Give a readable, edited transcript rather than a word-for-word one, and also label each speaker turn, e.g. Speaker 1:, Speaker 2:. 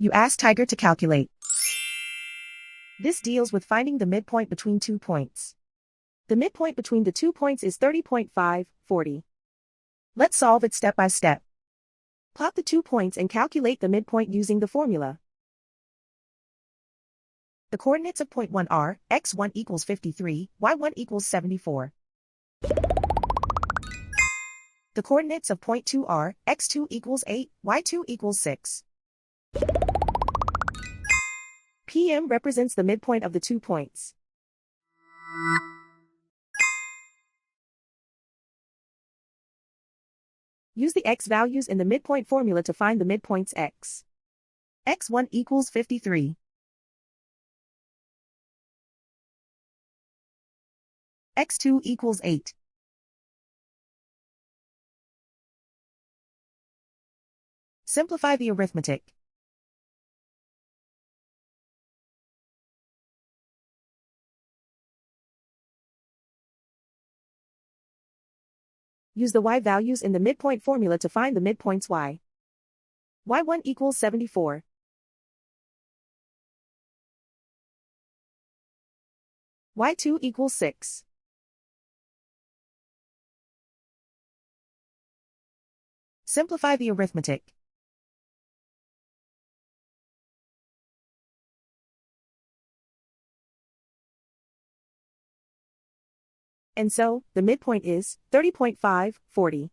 Speaker 1: You ask Tiger to calculate. This deals with finding the midpoint between 2 points. The midpoint between the 2 points is 30.5, 40. Let's solve it step by step. Plot the 2 points and calculate the midpoint using the formula. The coordinates of point 1 are, x1 equals 53, y1 equals 74. The coordinates of point 2 are, x2 equals 8, y2 equals 6. PM represents the midpoint of the 2 points. Use the x values in the midpoint formula to find the midpoints x. x1 equals 53. x2 equals 8. Simplify the arithmetic. Use the y values in the midpoint formula to find the midpoints y. y1 equals 74. y2 equals 6. Simplify the arithmetic. And so, the midpoint is 30.5, 40.